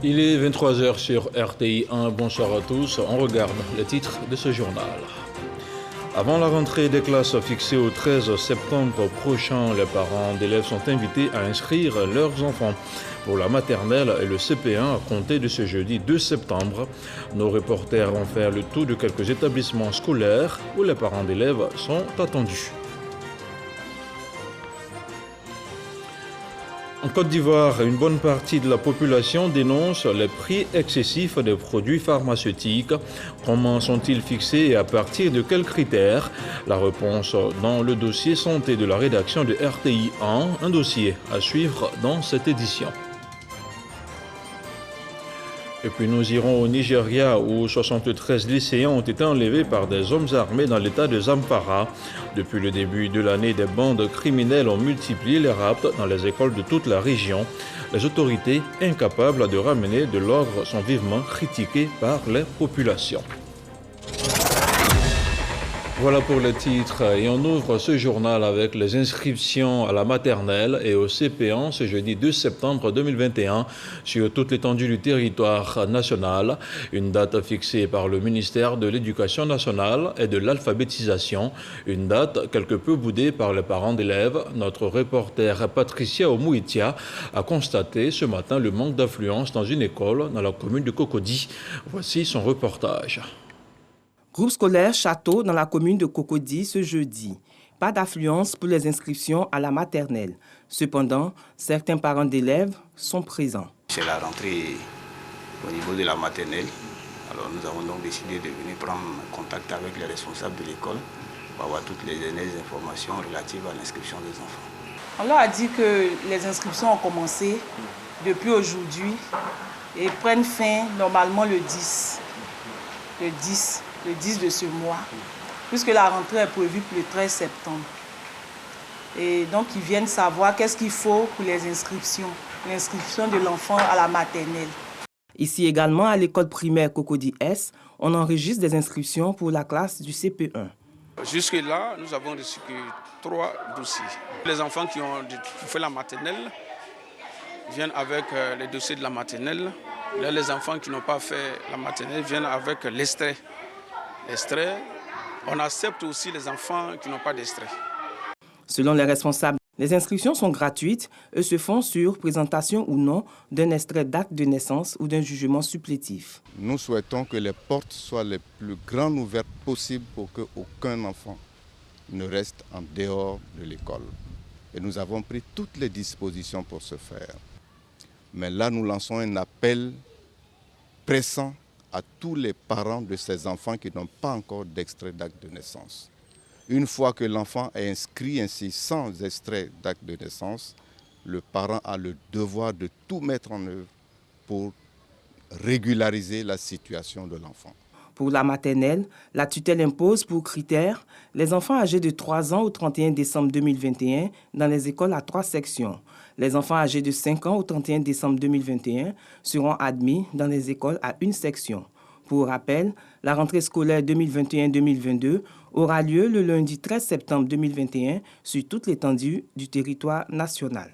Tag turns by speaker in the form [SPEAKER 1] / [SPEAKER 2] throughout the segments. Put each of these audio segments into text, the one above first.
[SPEAKER 1] Il est 23 h sur RTI 1. Bonsoir à tous. On regarde les titres de ce journal. Avant la rentrée des classes fixée au 13 septembre prochain, les parents d'élèves sont invités à inscrire leurs enfants pour la maternelle et le CP1 à compter de ce jeudi 2 septembre. Nos reporters vont faire le tour de quelques établissements scolaires où les parents d'élèves sont attendus. En Côte d'Ivoire, une bonne partie de la population dénonce les prix excessifs des produits pharmaceutiques. Comment sont-ils fixés et à partir de quels critères? La réponse dans le dossier santé de la rédaction de RTI 1, un dossier à suivre dans cette édition. Et puis nous irons au Nigeria où 73 lycéens ont été enlevés par des hommes armés dans l'état de Zamfara. Depuis le début de l'année, des bandes criminelles ont multiplié les rapts dans les écoles de toute la région. Les autorités, incapables de ramener de l'ordre, sont vivement critiquées par les populations. Voilà pour les titres et on ouvre ce journal avec les inscriptions à la maternelle et au CP1 ce jeudi 2 septembre 2021 sur toute l'étendue du territoire national. Une date fixée par le ministère de l'Éducation nationale et de l'alphabétisation. Une date quelque peu boudée par les parents d'élèves. Notre reporter Patricia Omouitia a constaté ce matin le manque d'affluence dans une école dans la commune de Cocody. Voici son reportage.
[SPEAKER 2] Groupe scolaire Château dans la commune de Cocody ce jeudi. Pas d'affluence pour les inscriptions à la maternelle. Cependant, certains parents d'élèves sont présents.
[SPEAKER 3] C'est la rentrée au niveau de la maternelle. Alors nous avons donc décidé de venir prendre contact avec les responsables de l'école pour avoir toutes les dernières informations relatives à l'inscription des enfants.
[SPEAKER 4] On leur a dit que les inscriptions ont commencé depuis aujourd'hui et prennent fin normalement le 10 de ce mois, puisque la rentrée est prévue pour le 13 septembre. Et donc, ils viennent savoir qu'est-ce qu'il faut pour les inscriptions, l'inscription de l'enfant à la maternelle.
[SPEAKER 2] Ici également, à l'école primaire Cocody S, on enregistre des inscriptions pour la classe du CP1.
[SPEAKER 5] Jusque-là, nous avons reçu que 3 dossiers. Les enfants qui ont fait la maternelle viennent avec les dossiers de la maternelle. Là, les enfants qui n'ont pas fait la maternelle viennent avec l'extrait. On accepte aussi les enfants qui n'ont pas d'extrait.
[SPEAKER 2] Selon les responsables, les inscriptions sont gratuites et se font sur présentation ou non d'un extrait d'acte de naissance ou d'un jugement supplétif.
[SPEAKER 6] Nous souhaitons que les portes soient les plus grandes ouvertes possibles pour qu'aucun enfant ne reste en dehors de l'école. Et nous avons pris toutes les dispositions pour ce faire. Mais là, nous lançons un appel pressant à tous les parents de ces enfants qui n'ont pas encore d'extrait d'acte de naissance. Une fois que l'enfant est inscrit ainsi sans extrait d'acte de naissance, le parent a le devoir de tout mettre en œuvre pour régulariser la situation de l'enfant.
[SPEAKER 2] Pour la maternelle, la tutelle impose pour critère les enfants âgés de 3 ans au 31 décembre 2021 dans les écoles à 3 sections. Les enfants âgés de 5 ans au 31 décembre 2021 seront admis dans les écoles à 1 section. Pour rappel, la rentrée scolaire 2021-2022 aura lieu le lundi 13 septembre 2021 sur toute l'étendue du territoire national.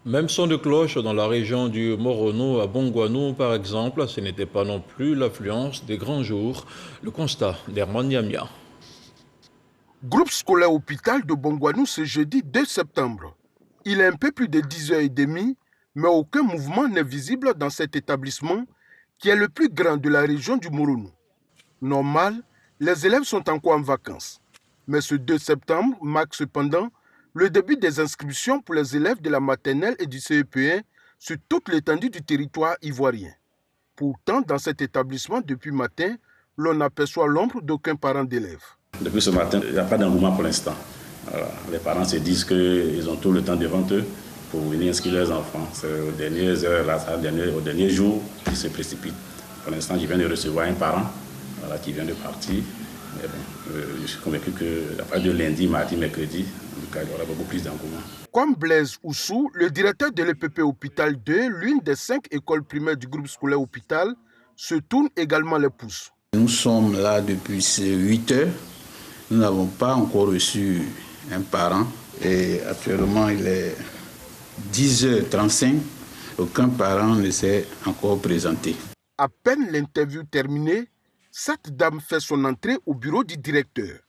[SPEAKER 1] Même son de cloche dans la région du Morono à Bongouanou, par exemple, ce n'était pas non plus l'affluence des grands jours. Le constat d'Herman Yamia.
[SPEAKER 7] Groupe scolaire hôpital de Bongouanou ce jeudi 2 septembre. Il est un peu plus de 10h30, mais aucun mouvement n'est visible dans cet établissement qui est le plus grand de la région du Morono. Normal, les élèves sont encore en vacances. Mais ce 2 septembre marque cependant le début des inscriptions pour les élèves de la maternelle et du CEP1 sur toute l'étendue du territoire ivoirien. Pourtant, dans cet établissement, depuis matin, l'on n'aperçoit l'ombre d'aucun parent d'élève.
[SPEAKER 8] Depuis ce matin, il n'y a pas d'engouement pour l'instant. Voilà. Les parents se disent qu'ils ont tout le temps devant eux pour venir inscrire leurs enfants. C'est aux dernières heures, là, au dernier jour, qu'ils se précipitent. Pour l'instant, je viens de recevoir un parent qui vient de partir. Mais bon, je suis convaincu qu'à partir de lundi, mardi, mercredi, en tout cas, il y aura beaucoup plus d'engouement.
[SPEAKER 7] Comme Blaise Oussou, le directeur de l'EPP Hôpital 2, l'une des 5 écoles primaires du groupe scolaire Hôpital, se tourne également les pouces.
[SPEAKER 9] Nous sommes là depuis 8 heures. Nous n'avons pas encore reçu un parent. Et actuellement, il est 10h35. Aucun parent ne s'est encore présenté.
[SPEAKER 7] À peine l'interview terminée, cette dame fait son entrée au bureau du directeur.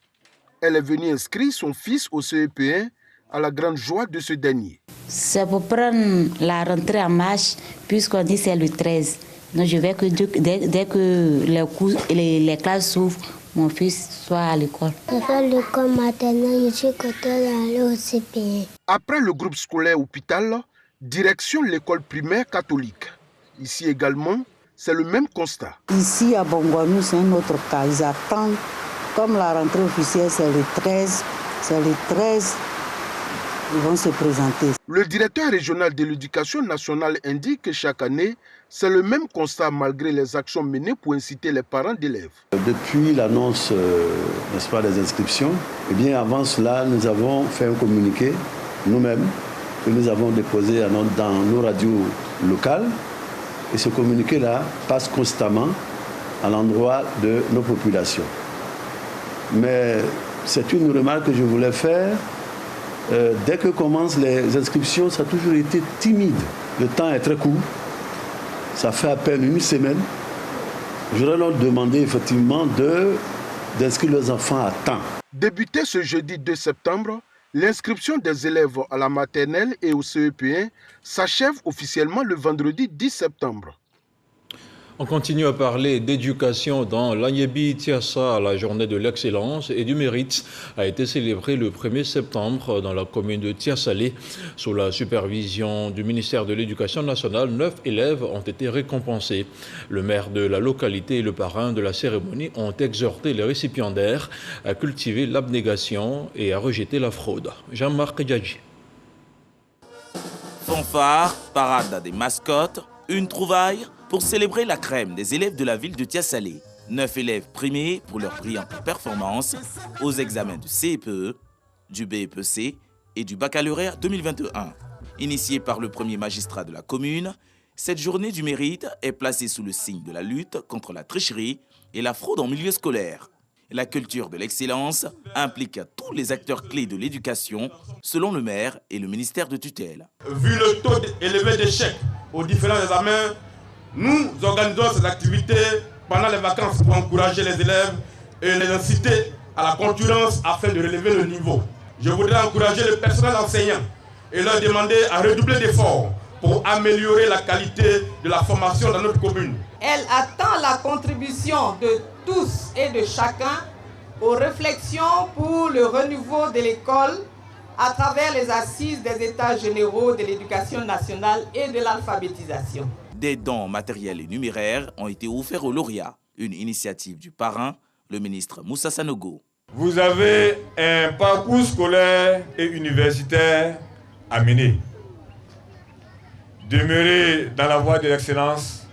[SPEAKER 7] Elle est venue inscrire son fils au CEP1 à la grande joie de ce dernier.
[SPEAKER 10] C'est pour prendre la rentrée en marche, puisqu'on dit c'est le 13. Donc je vais que dès que les classes s'ouvrent, mon fils soit à l'école.
[SPEAKER 11] Je fais l'école maternelle, je suis content d'aller au CEP1.
[SPEAKER 7] Après le groupe scolaire hôpital, direction l'école primaire catholique. Ici également, c'est le même constat.
[SPEAKER 12] Ici à Bongwanou, c'est un autre cas. Ils attendent, comme la rentrée officielle c'est le 13, ils vont se présenter.
[SPEAKER 7] Le directeur régional de l'éducation nationale indique que chaque année, c'est le même constat malgré les actions menées pour inciter les parents d'élèves.
[SPEAKER 13] Depuis l'annonce, n'est-ce pas, des inscriptions, eh bien avant cela, nous avons fait un communiqué nous-mêmes que nous avons déposé dans nos radios locales. Et ce communiqué-là passe constamment à l'endroit de nos populations. Mais c'est une remarque que je voulais faire. Dès que commencent les inscriptions, ça a toujours été timide. Le temps est très court. Ça fait à peine une semaine. Je leur ai demandé effectivement d'inscrire leurs enfants à temps.
[SPEAKER 7] Débuté ce jeudi 2 septembre, l'inscription des élèves à la maternelle et au CEP1 s'achève officiellement le vendredi 10 septembre.
[SPEAKER 1] On continue à parler d'éducation dans l'Anyebi Tiassa. La journée de l'excellence et du mérite a été célébrée le 1er septembre dans la commune de Tiassalé. Sous la supervision du ministère de l'Éducation nationale, 9 élèves ont été récompensés. Le maire de la localité et le parrain de la cérémonie ont exhorté les récipiendaires à cultiver l'abnégation et à rejeter la fraude. Jean-Marc Djadji.
[SPEAKER 14] Fanfare, parade des mascottes, une trouvaille pour célébrer la crème des élèves de la ville de Tiassalé. 9 élèves primés pour leur brillante performance aux examens du CEPE, du BEPC et du baccalauréat 2021. Initiée par le premier magistrat de la commune, cette journée du mérite est placée sous le signe de la lutte contre la tricherie et la fraude en milieu scolaire. La culture de l'excellence implique tous les acteurs clés de l'éducation, selon le maire et le ministère de tutelle.
[SPEAKER 15] Vu le taux élevé d'échecs aux différents examens, nous organisons ces activités pendant les vacances pour encourager les élèves et les inciter à la concurrence afin de relever le niveau. Je voudrais encourager le personnel enseignant et leur demander à redoubler d'efforts pour améliorer la qualité de la formation dans notre commune.
[SPEAKER 16] Elle attend la contribution de tous et de chacun aux réflexions pour le renouveau de l'école à travers les assises des États généraux de l'éducation nationale et de l'alphabétisation.
[SPEAKER 14] Des dons matériels et numéraires ont été offerts aux lauréats, une initiative du parrain, le ministre Moussa Sanogo.
[SPEAKER 15] Vous avez un parcours scolaire et universitaire à mener. Demeurez dans la voie de l'excellence,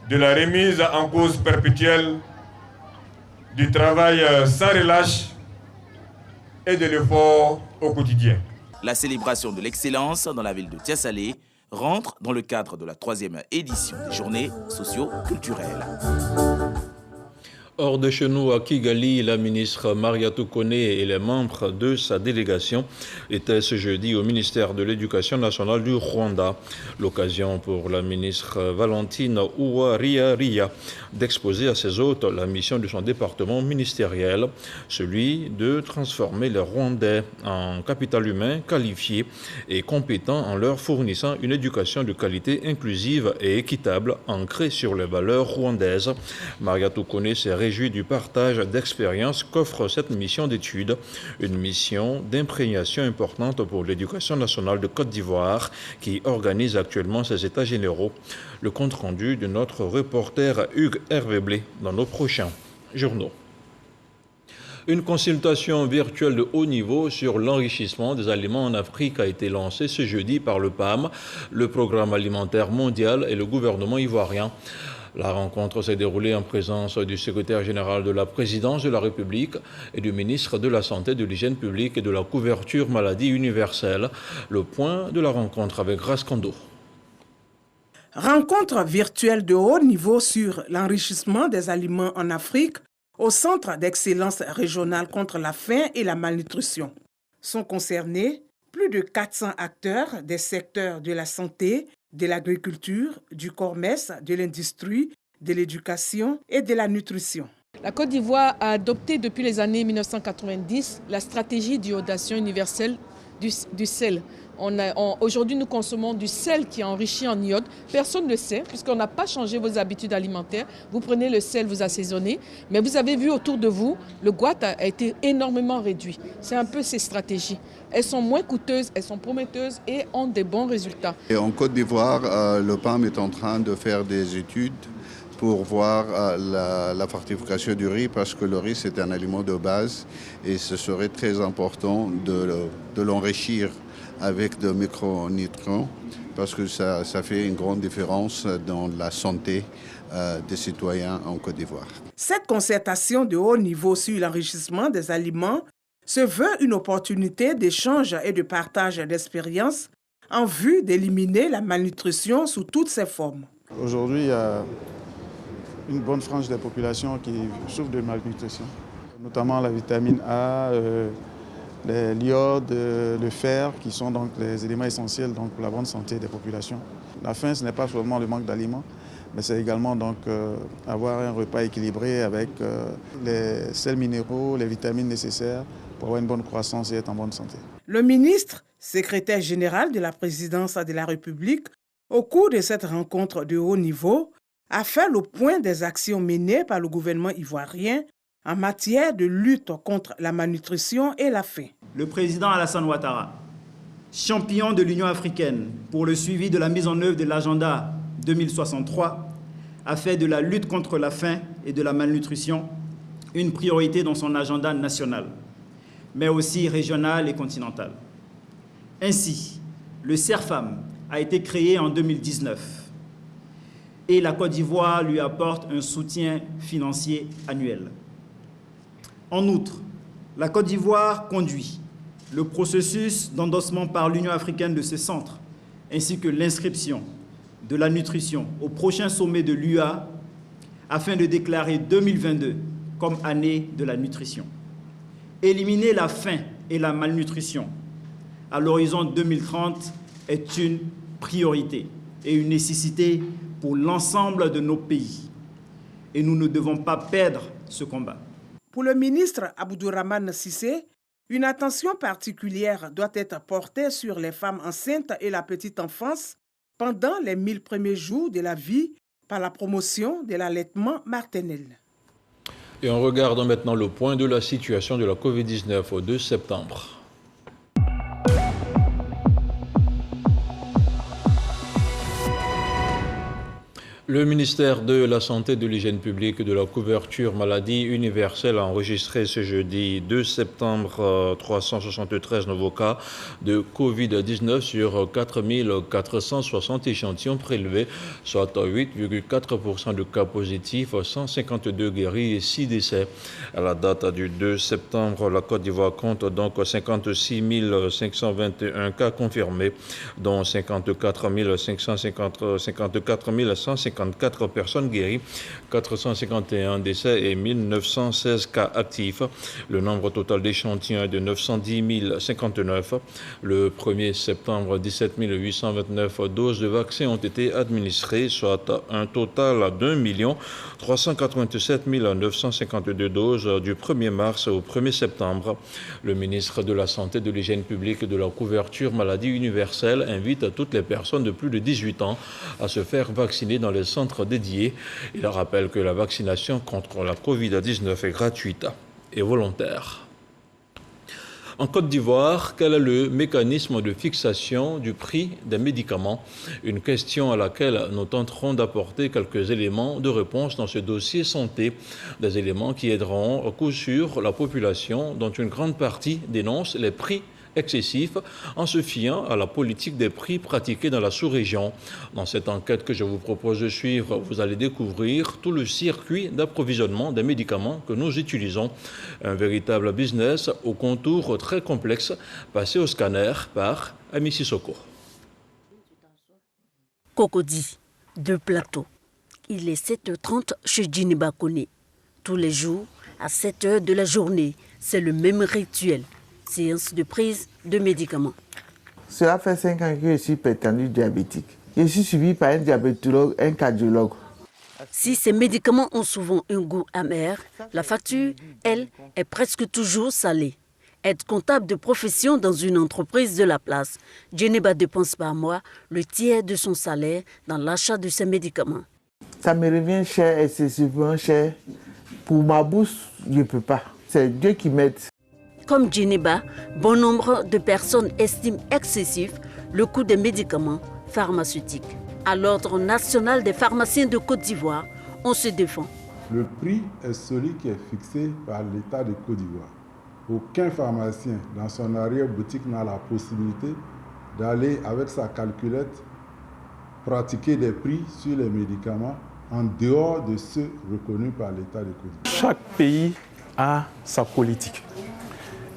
[SPEAKER 15] de la remise en cause perpétuelle, du travail sans relâche et de l'effort au quotidien.
[SPEAKER 14] La célébration de l'excellence dans la ville de Tiassalé rentre dans le cadre de la 3e édition des journées socio-culturelles.
[SPEAKER 1] Hors de chez nous, à Kigali, la ministre Mariatou Kone et les membres de sa délégation étaient ce jeudi au ministère de l'Éducation nationale du Rwanda. L'occasion pour la ministre Valentine Uwariaria d'exposer à ses hôtes la mission de son département ministériel, celui de transformer les Rwandais en capital humain qualifié et compétent en leur fournissant une éducation de qualité inclusive et équitable ancrée sur les valeurs rwandaises. Mariatou Kone s'est réjoui du partage d'expériences qu'offre cette mission d'études, une mission d'imprégnation importante pour l'éducation nationale de Côte d'Ivoire qui organise actuellement ses états généraux. Le compte rendu de notre reporter Hugues Hervé-Blé dans nos prochains journaux. Une consultation virtuelle de haut niveau sur l'enrichissement des aliments en Afrique a été lancée ce jeudi par le PAM, le Programme alimentaire mondial et le gouvernement ivoirien. La rencontre s'est déroulée en présence du secrétaire général de la présidence de la République et du ministre de la Santé, de l'Hygiène publique et de la couverture maladie universelle. Le point de la rencontre avec Grace Kondo.
[SPEAKER 2] Rencontre virtuelle de haut niveau sur l'enrichissement des aliments en Afrique au Centre d'excellence régional contre la faim et la malnutrition. Sont concernés plus de 400 acteurs des secteurs de la santé, de l'agriculture, du commerce, de l'industrie, de l'éducation et de la nutrition.
[SPEAKER 17] La Côte d'Ivoire a adopté depuis les années 1990 la stratégie d'iodation universelle du sel. Aujourd'hui, nous consommons du sel qui est enrichi en iode. Personne ne le sait, puisqu'on n'a pas changé vos habitudes alimentaires. Vous prenez le sel, vous assaisonnez. Mais vous avez vu autour de vous, le goût a été énormément réduit. C'est un peu ces stratégies. Elles sont moins coûteuses, elles sont prometteuses et ont des bons résultats.
[SPEAKER 18] Et en Côte d'Ivoire, le PAM est en train de faire des études pour voir la fortification du riz, parce que le riz, c'est un aliment de base et ce serait très important de l'enrichir avec de micronutriments, parce que ça fait une grande différence dans la santé des citoyens en Côte d'Ivoire.
[SPEAKER 2] Cette concertation de haut niveau sur l'enrichissement des aliments se veut une opportunité d'échange et de partage d'expériences en vue d'éliminer la malnutrition sous toutes ses formes.
[SPEAKER 19] Aujourd'hui, il y a une bonne frange des populations qui souffrent de malnutrition, notamment la vitamine A, l'iode, le fer, qui sont donc les éléments essentiels donc, pour la bonne santé des populations. La faim, ce n'est pas seulement le manque d'aliments, mais c'est également donc, avoir un repas équilibré avec les sels minéraux, les vitamines nécessaires pour avoir une bonne croissance et être en bonne santé.
[SPEAKER 2] Le ministre, secrétaire général de la présidence de la République, au cours de cette rencontre de haut niveau, a fait le point des actions menées par le gouvernement ivoirien en matière de lutte contre la malnutrition et la faim.
[SPEAKER 20] Le président Alassane Ouattara, champion de l'Union africaine pour le suivi de la mise en œuvre de l'agenda 2063, a fait de la lutte contre la faim et de la malnutrition une priorité dans son agenda national, mais aussi régional et continental. Ainsi, le CERFAM a été créé en 2019 et la Côte d'Ivoire lui apporte un soutien financier annuel. En outre, la Côte d'Ivoire conduit le processus d'endossement par l'Union africaine de ce centre, ainsi que l'inscription de la nutrition au prochain sommet de l'UA, afin de déclarer 2022 comme année de la nutrition. Éliminer la faim et la malnutrition à l'horizon 2030 est une priorité et une nécessité pour l'ensemble de nos pays. Et nous ne devons pas perdre ce combat.
[SPEAKER 2] Pour le ministre Abdourahmane Cissé, une attention particulière doit être portée sur les femmes enceintes et la petite enfance pendant les 1000 premiers jours de la vie par la promotion de l'allaitement maternel.
[SPEAKER 1] Et on regarde maintenant le point de la situation de la Covid-19 au 2 septembre. Le ministère de la Santé, de l'Hygiène publique et de la couverture maladie universelle a enregistré ce jeudi 2 septembre 373 nouveaux cas de Covid-19 sur 4460 échantillons prélevés, soit 8,4% de cas positifs, 152 guéris et 6 décès. À la date du 2 septembre, la Côte d'Ivoire compte donc 56 521 cas confirmés, dont 54 154 personnes guéries, 451 décès et 1916 cas actifs. Le nombre total d'échantillons est de 910 059. Le 1er septembre, 17 829 doses de vaccins ont été administrées, soit un total d'1 387 952 doses du 1er mars au 1er septembre. Le ministre de la Santé, de l'Hygiène publique et de la couverture maladie universelle invite toutes les personnes de plus de 18 ans à se faire vacciner dans les centres dédiés. Il rappelle que la vaccination contre la Covid-19 est gratuite et volontaire. En Côte d'Ivoire, quel est le mécanisme de fixation du prix des médicaments? Une question à laquelle nous tenterons d'apporter quelques éléments de réponse dans ce dossier santé. Des éléments qui aideront à coup sûr la population dont une grande partie dénonce les prix excessif en se fiant à la politique des prix pratiquée dans la sous-région. Dans cette enquête que je vous propose de suivre, vous allez découvrir tout le circuit d'approvisionnement des médicaments que nous utilisons. Un véritable business aux contours très complexes, passé au scanner par Ami Sissoko.
[SPEAKER 21] Cocody, 2 plateaux. Il est 7h30 chez Ginny Bakone. Tous les jours, à 7h de la journée, c'est le même rituel. Séance de prise de médicaments.
[SPEAKER 22] Cela fait 5 ans que je suis prétendu diabétique.
[SPEAKER 3] Je suis suivi par un diabétologue, un cardiologue.
[SPEAKER 21] Si ces médicaments ont souvent un goût amer, la facture, elle, est presque toujours salée. Être comptable de profession dans une entreprise de la place, Djeneba dépense par mois le tiers de son salaire dans l'achat de ces médicaments.
[SPEAKER 3] Ça me revient cher, excessivement cher. Pour ma bourse, je ne peux pas. C'est Dieu qui m'aide.
[SPEAKER 21] Comme Djeneba, bon nombre de personnes estiment excessif le coût des médicaments pharmaceutiques. À l'Ordre national des pharmaciens de Côte d'Ivoire, on se défend.
[SPEAKER 22] Le prix est celui qui est fixé par l'État de Côte d'Ivoire. Aucun pharmacien dans son arrière-boutique n'a la possibilité d'aller avec sa calculette pratiquer des prix sur les médicaments en dehors de ceux reconnus par l'État de Côte d'Ivoire.
[SPEAKER 23] Chaque pays a sa politique.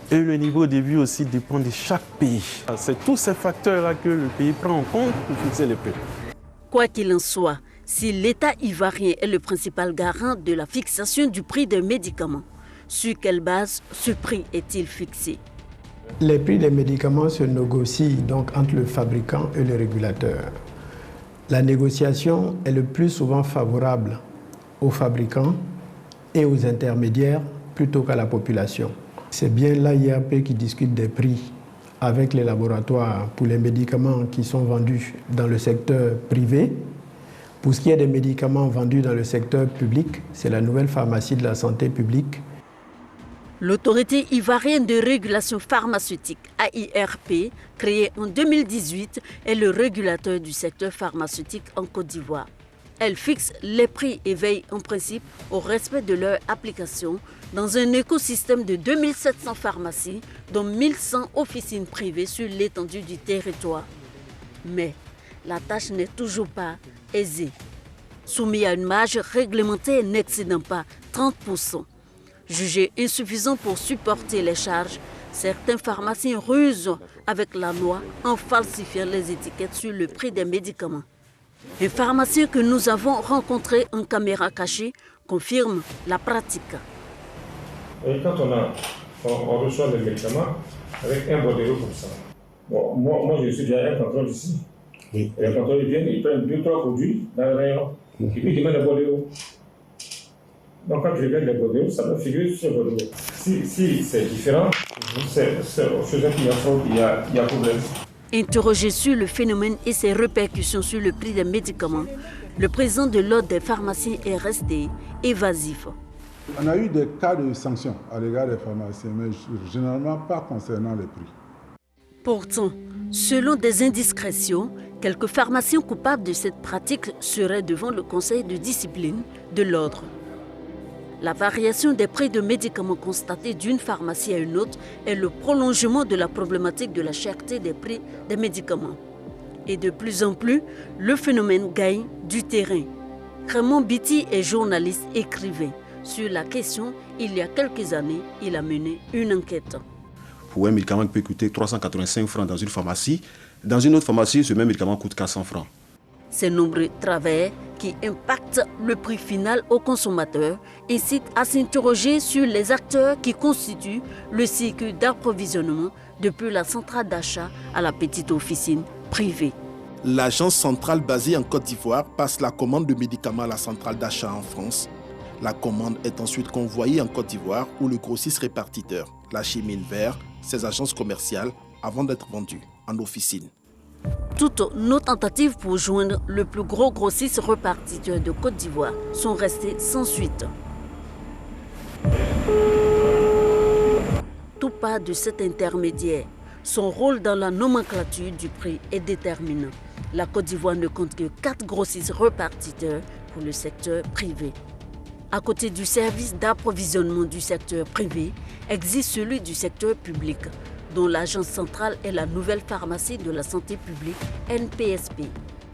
[SPEAKER 23] Et le niveau de vie aussi dépend de chaque pays. C'est tous ces facteurs-là que le pays prend en compte pour fixer les prix.
[SPEAKER 21] Quoi qu'il en soit, si l'État ivoirien est le principal garant de la fixation du prix des médicaments, sur quelle base ce prix est-il fixé?
[SPEAKER 24] Les prix des médicaments se négocient donc entre le fabricant et le régulateur. La négociation est le plus souvent favorable aux fabricants et aux intermédiaires plutôt qu'à la population. C'est bien l'AIRP qui discute des prix avec les laboratoires pour les médicaments qui sont vendus dans le secteur privé. Pour ce qui est des médicaments vendus dans le secteur public, c'est la nouvelle pharmacie de la santé publique.
[SPEAKER 21] L'autorité ivoirienne de régulation pharmaceutique, AIRP, créée en 2018, est le régulateur du secteur pharmaceutique en Côte d'Ivoire. Elle fixe les prix et veille en principe au respect de leur application dans un écosystème de 2700 pharmacies, dont 1100 officines privées sur l'étendue du territoire. Mais la tâche n'est toujours pas aisée. Soumis à une marge réglementaire n'excédant pas 30%. Jugés insuffisants pour supporter les charges, certains pharmaciens rusent avec la loi en falsifiant les étiquettes sur le prix des médicaments. Un pharmacien que nous avons rencontré en caméra cachée confirme la pratique.
[SPEAKER 25] Et quand on reçoit les médicaments avec un bordereau comme ça, bon, moi je suis déjà un contrôle ici. Oui. Et les contrôleurs viennent, ils prennent 2-3 produits dans le rayon, et puis ils mettent le bordereau. Donc quand je regarde les bordereaux, ça me figure sur le bordereau. Si c'est différent, c'est chez un client, il y a problème.
[SPEAKER 21] Interrogé sur le phénomène et ses répercussions sur le prix des médicaments, le président de l'Ordre des pharmaciens est resté évasif.
[SPEAKER 22] On a eu des cas de sanctions à l'égard des pharmaciens, mais généralement pas concernant les prix.
[SPEAKER 21] Pourtant, selon des indiscrétions, quelques pharmaciens coupables de cette pratique seraient devant le conseil de discipline de l'Ordre. La variation des prix de médicaments constatée d'une pharmacie à une autre est le prolongement de la problématique de la cherté des prix des médicaments. Et de plus en plus, le phénomène gagne du terrain. Raymond Biti est journaliste écrivain. Sur la question, il y a quelques années, il a mené une enquête.
[SPEAKER 26] Pour un médicament qui peut coûter 385 francs dans une pharmacie, dans une autre pharmacie, ce même médicament coûte 400 francs.
[SPEAKER 21] Ces nombreux travers qui impactent le prix final au consommateur incitent à s'interroger sur les acteurs qui constituent le cycle d'approvisionnement depuis la centrale d'achat à la petite officine privée.
[SPEAKER 27] L'agence centrale basée en Côte d'Ivoire passe la commande de médicaments à la centrale d'achat en France. La commande est ensuite convoyée en Côte d'Ivoire où le grossiste répartiteur l'achemine vers ses agences commerciales avant d'être vendue en officine.
[SPEAKER 21] Toutes nos tentatives pour joindre le plus gros grossiste répartiteur de Côte d'Ivoire sont restées sans suite. Tout part de cet intermédiaire. Son rôle dans la nomenclature du prix est déterminant. La Côte d'Ivoire ne compte que 4 grossistes répartiteurs pour le secteur privé. À côté du service d'approvisionnement du secteur privé, existe celui du secteur public, dont l'agence centrale est la nouvelle pharmacie de la santé publique, NPSP.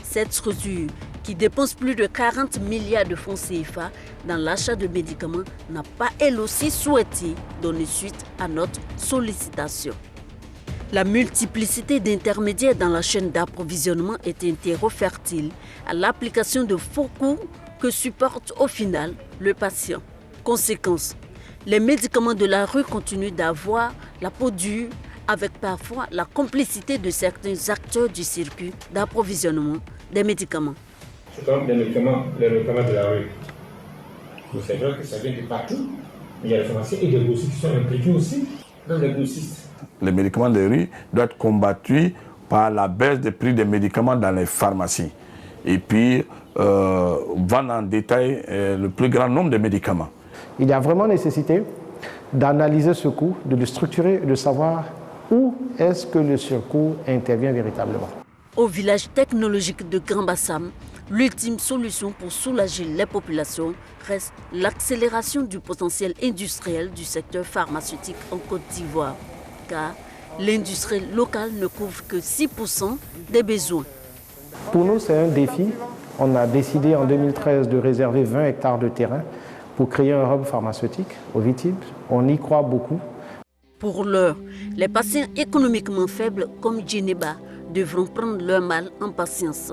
[SPEAKER 21] Cette structure, qui dépense plus de 40 milliards de francs CFA dans l'achat de médicaments, n'a pas elle aussi souhaité donner suite à notre sollicitation. La multiplicité d'intermédiaires dans la chaîne d'approvisionnement est un terreau fertile à l'application de faux coûts que supporte au final le patient. Conséquence, les médicaments de la rue continuent d'avoir la peau dure, avec parfois la complicité de certains acteurs du circuit d'approvisionnement des médicaments.
[SPEAKER 25] C'est comme les médicaments de la rue. C'est vrai que ça vient de partout. Il y a les pharmaciens et les grossistes qui sont impliqués aussi, même les grossistes.
[SPEAKER 4] Les médicaments de rue doivent être combattus par la baisse des prix des médicaments dans les pharmacies. Et puis, vendre en détail le plus grand nombre de médicaments.
[SPEAKER 5] Il y a vraiment nécessité d'analyser ce coût, de le structurer, de savoir où est-ce que le surcoût intervient véritablement.
[SPEAKER 21] Au village technologique de Grand Bassam, l'ultime solution pour soulager les populations reste l'accélération du potentiel industriel du secteur pharmaceutique en Côte d'Ivoire, car l'industrie locale ne couvre que 6% des besoins.
[SPEAKER 5] Pour nous, c'est un défi. On a décidé en 2013 de réserver 20 hectares de terrain pour créer un hub pharmaceutique au Vitible. On y croit beaucoup.
[SPEAKER 21] Pour l'heure, les patients économiquement faibles comme Djeneba devront prendre leur mal en patience,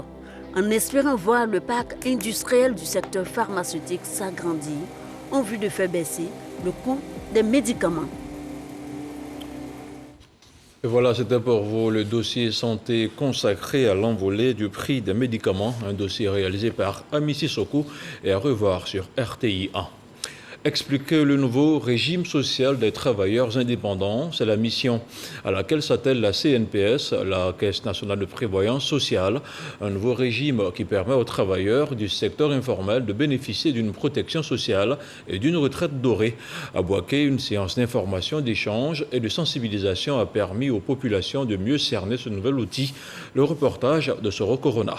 [SPEAKER 21] en espérant voir le parc industriel du secteur pharmaceutique s'agrandir en vue de faire baisser le coût des médicaments.
[SPEAKER 1] Et voilà, c'était pour vous le dossier santé consacré à l'envolée du prix des médicaments, un dossier réalisé par Ami Sissoko et à revoir sur RTI 1. Expliquer le nouveau régime social des travailleurs indépendants, c'est la mission à laquelle s'attelle la CNPS, la Caisse nationale de prévoyance sociale, un nouveau régime qui permet aux travailleurs du secteur informel de bénéficier d'une protection sociale et d'une retraite dorée. À Bouaké, une séance d'information, d'échange et de sensibilisation a permis aux populations de mieux cerner ce nouvel outil. Le reportage de Soro Corona.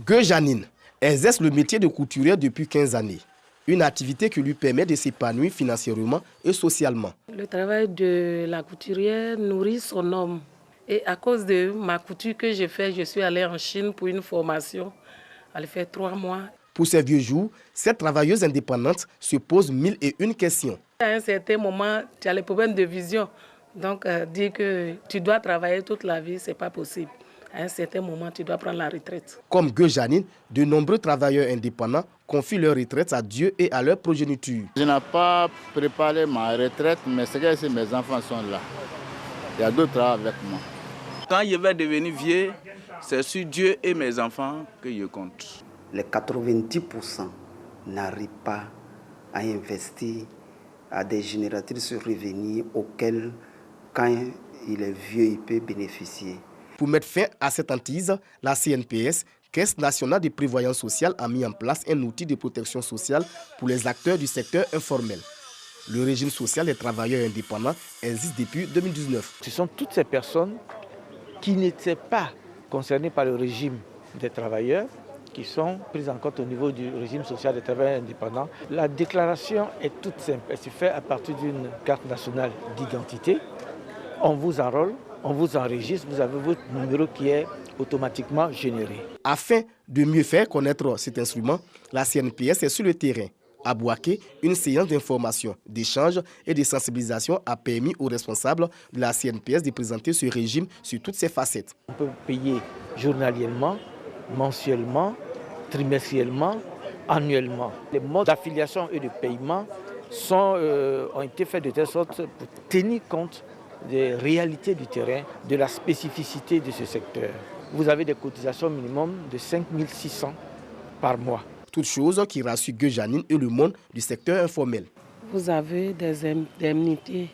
[SPEAKER 27] Gueux Janine exerce le métier de couturière depuis 15 années. Une activité qui lui permet de s'épanouir financièrement et socialement.
[SPEAKER 6] Le travail de la couturière nourrit son homme. Et à cause de ma couture que j'ai faite, je suis allée en Chine pour une formation. Elle fait 3 mois.
[SPEAKER 27] Pour ces vieux jours, cette travailleuse indépendante se pose 1001 questions.
[SPEAKER 6] À un certain moment, tu as les problèmes de vision. Donc, dire que tu dois travailler toute la vie, ce n'est pas possible. À un certain moment, tu dois prendre la retraite.
[SPEAKER 27] Comme Gueux Janine, de nombreux travailleurs indépendants confient leur retraite à Dieu et à leur progéniture.
[SPEAKER 8] Je n'ai pas préparé ma retraite, mais c'est que mes enfants sont là. Il y a d'autres avec moi.
[SPEAKER 9] Quand je vais devenir vieux, c'est sur Dieu et mes enfants que je compte.
[SPEAKER 10] Les 90% n'arrivent pas à investir à des génératrices de revenus auxquels, quand il est vieux, il peut bénéficier.
[SPEAKER 27] Pour mettre fin à cette hantise, la CNPS, Caisse nationale de prévoyance sociale, a mis en place un outil de protection sociale pour les acteurs du secteur informel. Le régime social des travailleurs indépendants existe depuis 2019.
[SPEAKER 11] Ce sont toutes ces personnes qui n'étaient pas concernées par le régime des travailleurs qui sont prises en compte au niveau du régime social des travailleurs indépendants. La déclaration est toute simple. Elle se fait à partir d'une carte nationale d'identité. On vous enrôle, on vous enregistre, vous avez votre numéro qui est automatiquement généré.
[SPEAKER 27] Afin de mieux faire connaître cet instrument, la CNPS est sur le terrain. À Bouaké, une séance d'information, d'échange et de sensibilisation a permis aux responsables de la CNPS de présenter ce régime sur toutes ses facettes.
[SPEAKER 11] On peut payer journalièrement, mensuellement, trimestriellement, annuellement. Les modes d'affiliation et de paiement ont été faits de telle sorte pour tenir compte des réalités du terrain, de la spécificité de ce secteur. Vous avez des cotisations minimum de 5 600 par mois.
[SPEAKER 27] Toutes choses qui rassurent Gueux Janine et le monde du secteur informel.
[SPEAKER 6] Vous avez des indemnités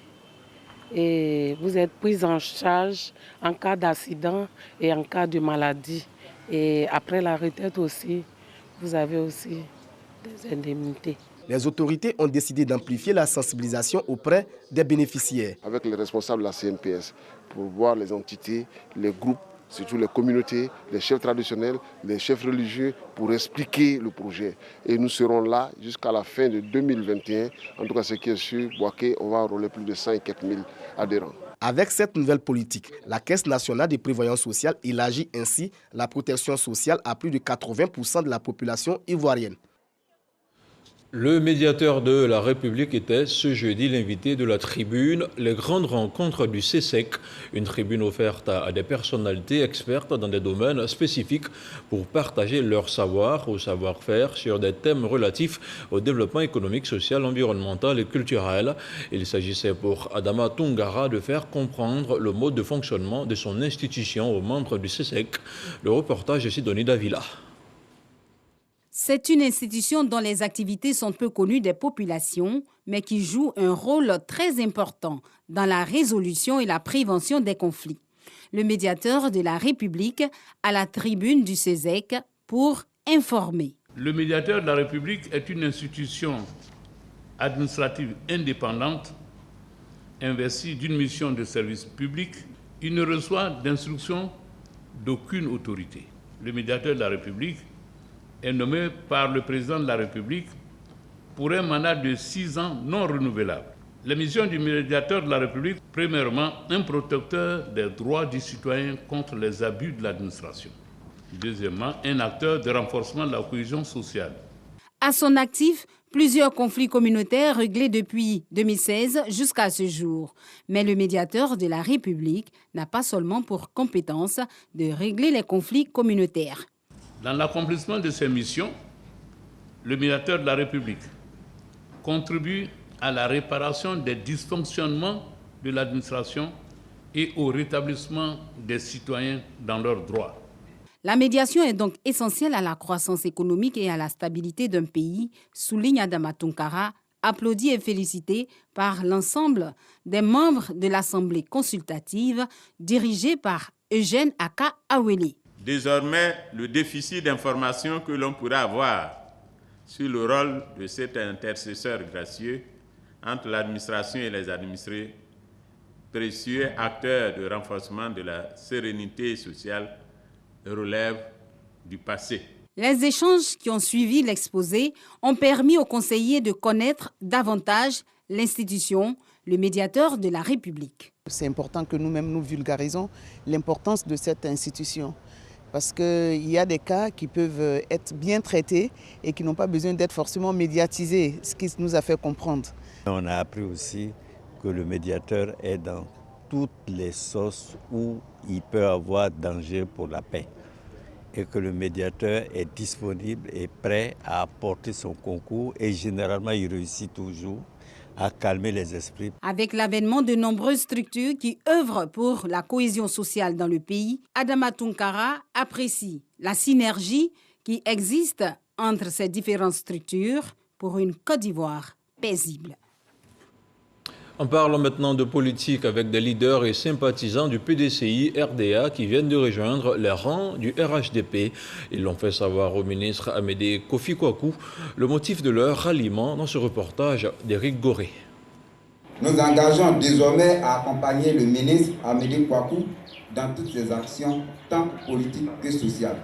[SPEAKER 6] et vous êtes pris en charge en cas d'accident et en cas de maladie. Et après la retraite aussi, vous avez aussi des indemnités.
[SPEAKER 27] Les autorités ont décidé d'amplifier la sensibilisation auprès des bénéficiaires.
[SPEAKER 28] Avec les responsables de la CNPS, pour voir les entités, les groupes, surtout les communautés, les chefs traditionnels, les chefs religieux, pour expliquer le projet. Et nous serons là jusqu'à la fin de 2021. En tout cas, ce qui est sûr, Bouaké, on va enrôler plus de 100 et quelques mille adhérents.
[SPEAKER 27] Avec cette nouvelle politique, la Caisse nationale de prévoyance sociale élargit ainsi la protection sociale à plus de 80% de la population ivoirienne.
[SPEAKER 1] Le médiateur de la République était ce jeudi l'invité de la tribune Les grandes rencontres du CESEC, une tribune offerte à des personnalités expertes dans des domaines spécifiques pour partager leur savoir ou savoir-faire sur des thèmes relatifs au développement économique, social, environnemental et culturel. Il s'agissait pour Adama Toungara de faire comprendre le mode de fonctionnement de son institution aux membres du CESEC. Le reportage est Sidonie Davila.
[SPEAKER 7] C'est une institution dont les activités sont peu connues des populations, mais qui joue un rôle très important dans la résolution et la prévention des conflits. Le médiateur de la République à la tribune du CESEC pour informer.
[SPEAKER 12] Le médiateur de la République est une institution administrative indépendante, investie d'une mission de service public. Il ne reçoit d'instruction d'aucune autorité. Le médiateur de la République est nommé par le président de la République pour un mandat de 6 ans non renouvelable. La mission du médiateur de la République, premièrement, un protecteur des droits du citoyen contre les abus de l'administration. Deuxièmement, un acteur de renforcement de la cohésion sociale.
[SPEAKER 7] À son actif, plusieurs conflits communautaires réglés depuis 2016 jusqu'à ce jour. Mais le médiateur de la République n'a pas seulement pour compétence de régler les conflits communautaires.
[SPEAKER 12] Dans l'accomplissement de ces missions, le médiateur de la République contribue à la réparation des dysfonctionnements de l'administration et au rétablissement des citoyens dans leurs droits.
[SPEAKER 7] La médiation est donc essentielle à la croissance économique et à la stabilité d'un pays, souligne Adama Toungara, applaudi et félicité par l'ensemble des membres de l'Assemblée consultative dirigée par Eugène Aka Aweli.
[SPEAKER 13] Désormais, le déficit d'information que l'on pourrait avoir sur le rôle de cet intercesseur gracieux entre l'administration et les administrés, précieux acteurs de renforcement de la sérénité sociale, relève du passé.
[SPEAKER 7] Les échanges qui ont suivi l'exposé ont permis aux conseillers de connaître davantage l'institution, le médiateur de la République.
[SPEAKER 14] C'est important que nous-mêmes nous vulgarisons l'importance de cette institution. Parce qu'il y a des cas qui peuvent être bien traités et qui n'ont pas besoin d'être forcément médiatisés, ce qui nous a fait comprendre.
[SPEAKER 15] On a appris aussi que le médiateur est dans toutes les sauces où il peut y avoir danger pour la paix. Et que le médiateur est disponible et prêt à apporter son concours et généralement il réussit toujours à calmer les esprits.
[SPEAKER 7] Avec l'avènement de nombreuses structures qui œuvrent pour la cohésion sociale dans le pays, Adama Toungara apprécie la synergie qui existe entre ces différentes structures pour une Côte d'Ivoire paisible.
[SPEAKER 1] En parlant maintenant de politique avec des leaders et sympathisants du PDCI RDA qui viennent de rejoindre les rangs du RHDP. Ils l'ont fait savoir au ministre Amédée Kofi Kwaku. Le motif de leur ralliement dans ce reportage d'Éric Goré.
[SPEAKER 16] Nous engageons désormais à accompagner le ministre Amédée Kwaku dans toutes ses actions, tant politiques que sociales.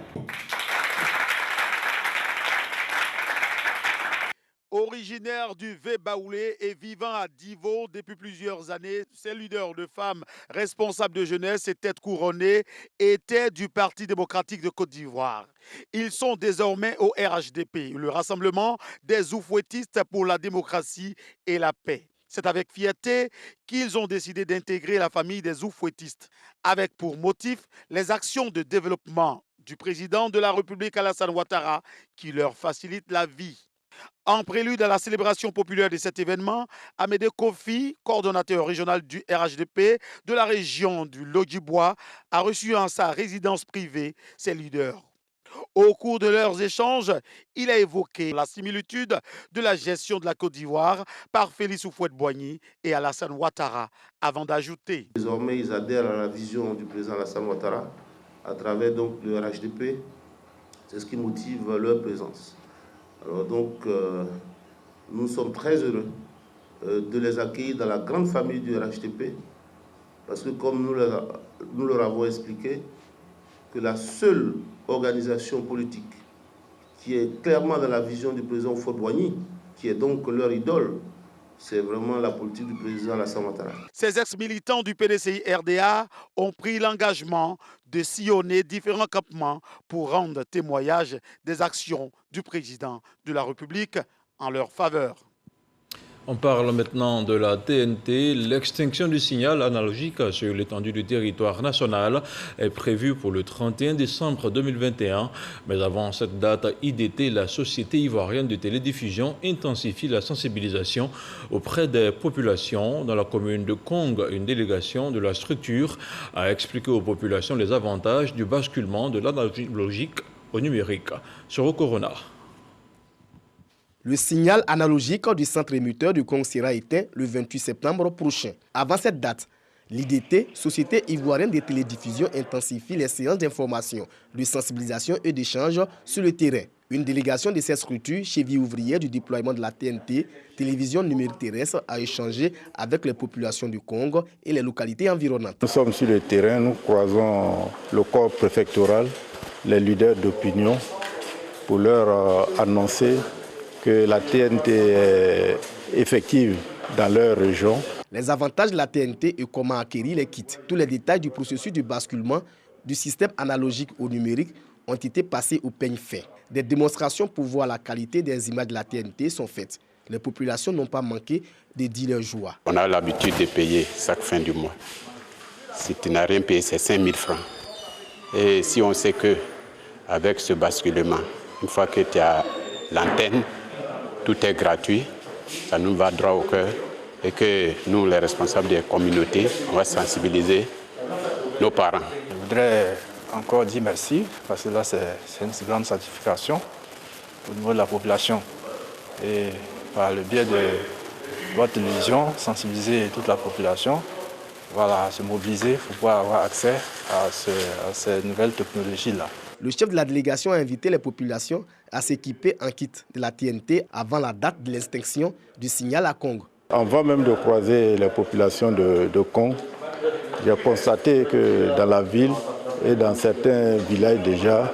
[SPEAKER 17] Originaire du Vé-Baoulé et vivant à Divo depuis plusieurs années, ces leaders de femmes responsables de jeunesse et têtes couronnées étaient du Parti démocratique de Côte d'Ivoire. Ils sont désormais au RHDP, le Rassemblement des Oufouettistes pour la démocratie et la paix. C'est avec fierté qu'ils ont décidé d'intégrer la famille des Oufouettistes, avec pour motif les actions de développement du président de la République Alassane Ouattara qui leur facilite la vie. En prélude à la célébration populaire de cet événement, Amédée Kofi, coordonnateur régional du RHDP de la région du Lodjibois, a reçu en sa résidence privée ses leaders. Au cours de leurs échanges, il a évoqué la similitude de la gestion de la Côte d'Ivoire par Félix Houphouët-Boigny et Alassane Ouattara, avant d'ajouter.
[SPEAKER 18] Désormais, ils adhèrent à la vision du président Alassane Ouattara à travers donc, le RHDP. C'est ce qui motive leur présence. Alors donc, nous sommes très heureux de les accueillir dans la grande famille du RHDP, parce que comme nous leur avons expliqué, que la seule organisation politique qui est clairement dans la vision du président Houphouët-Boigny, qui est donc leur idole, c'est vraiment la politique du président Alassane Ouattara.
[SPEAKER 17] Ces ex-militants du PDCI RDA ont pris l'engagement de sillonner différents campements pour rendre témoignage des actions du président de la République en leur faveur.
[SPEAKER 1] On parle maintenant de la TNT. L'extinction du signal analogique sur l'étendue du territoire national est prévue pour le 31 décembre 2021. Mais avant cette date, IDT, la Société ivoirienne de télédiffusion, intensifie la sensibilisation auprès des populations. Dans la commune de Kong, une délégation de la structure a expliqué aux populations les avantages du basculement de l'analogique au numérique. Sur Corona.
[SPEAKER 2] Le signal analogique du centre émetteur du Kong sera éteint le 28 septembre prochain. Avant cette date, l'IDT, Société ivoirienne de télédiffusion, intensifie les séances d'information, de sensibilisation et d'échange sur le terrain. Une délégation de cette structure, cheville ouvrière du déploiement de la TNT, télévision numérique terrestre, a échangé avec les populations du Congo et les localités environnantes.
[SPEAKER 3] Nous sommes sur le terrain, nous croisons le corps préfectoral, les leaders d'opinion, pour leur annoncer que la TNT est effective dans leur région.
[SPEAKER 2] Les avantages de la TNT et comment acquérir les kits. Tous les détails du processus de basculement du système analogique au numérique ont été passés au peigne fin. Des démonstrations pour voir la qualité des images de la TNT sont faites. Les populations n'ont pas manqué de dire leur joie.
[SPEAKER 19] On a l'habitude de payer chaque fin du mois. Si tu n'as rien payé, c'est 5 000 francs. Et si on sait qu'avec ce basculement, une fois que tu as l'antenne, tout est gratuit, ça nous va droit au cœur et que nous, les responsables des communautés, on va sensibiliser nos parents.
[SPEAKER 20] Je voudrais encore dire merci parce que là, c'est une grande satisfaction au niveau de la population. Et par le biais de votre télévision, sensibiliser toute la population, voilà, se mobiliser pour pouvoir avoir accès à ces nouvelles technologies-là.
[SPEAKER 2] Le chef de la délégation a invité les populations à s'équiper en kit de la TNT avant la date de l'extinction du signal à Kong.
[SPEAKER 3] Avant même de croiser les populations de Kong, j'ai constaté que dans la ville et dans certains villages déjà,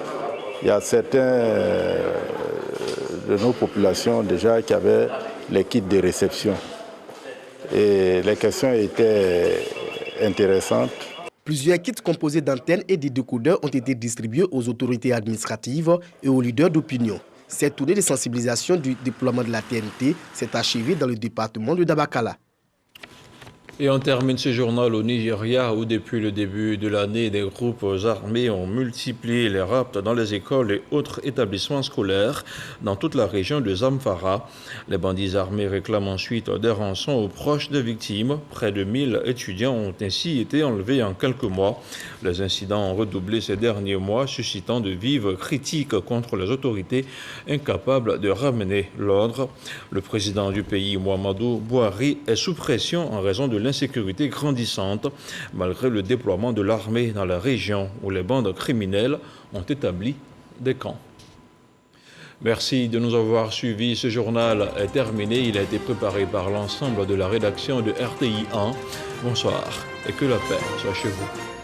[SPEAKER 3] il y a certains de nos populations déjà qui avaient les kits de réception. Et les questions étaient intéressantes.
[SPEAKER 2] Plusieurs kits composés d'antennes et de décodeurs ont été distribués aux autorités administratives et aux leaders d'opinion. Cette tournée de sensibilisation du déploiement de la TNT s'est achevée dans le département de Dabakala.
[SPEAKER 1] Et on termine ce journal au Nigeria où depuis le début de l'année, des groupes armés ont multiplié les rapts dans les écoles et autres établissements scolaires dans toute la région de Zamfara. Les bandits armés réclament ensuite des rançons aux proches des victimes. Près de 1000 étudiants ont ainsi été enlevés en quelques mois. Les incidents ont redoublé ces derniers mois, suscitant de vives critiques contre les autorités incapables de ramener l'ordre. Le président du pays, Muhammadu Buhari, est sous pression en raison de l'insécurité grandissante, malgré le déploiement de l'armée dans la région où les bandes criminelles ont établi des camps. Merci de nous avoir suivis. Ce journal est terminé. Il a été préparé par l'ensemble de la rédaction de RTI 1. Bonsoir et que la paix soit chez vous.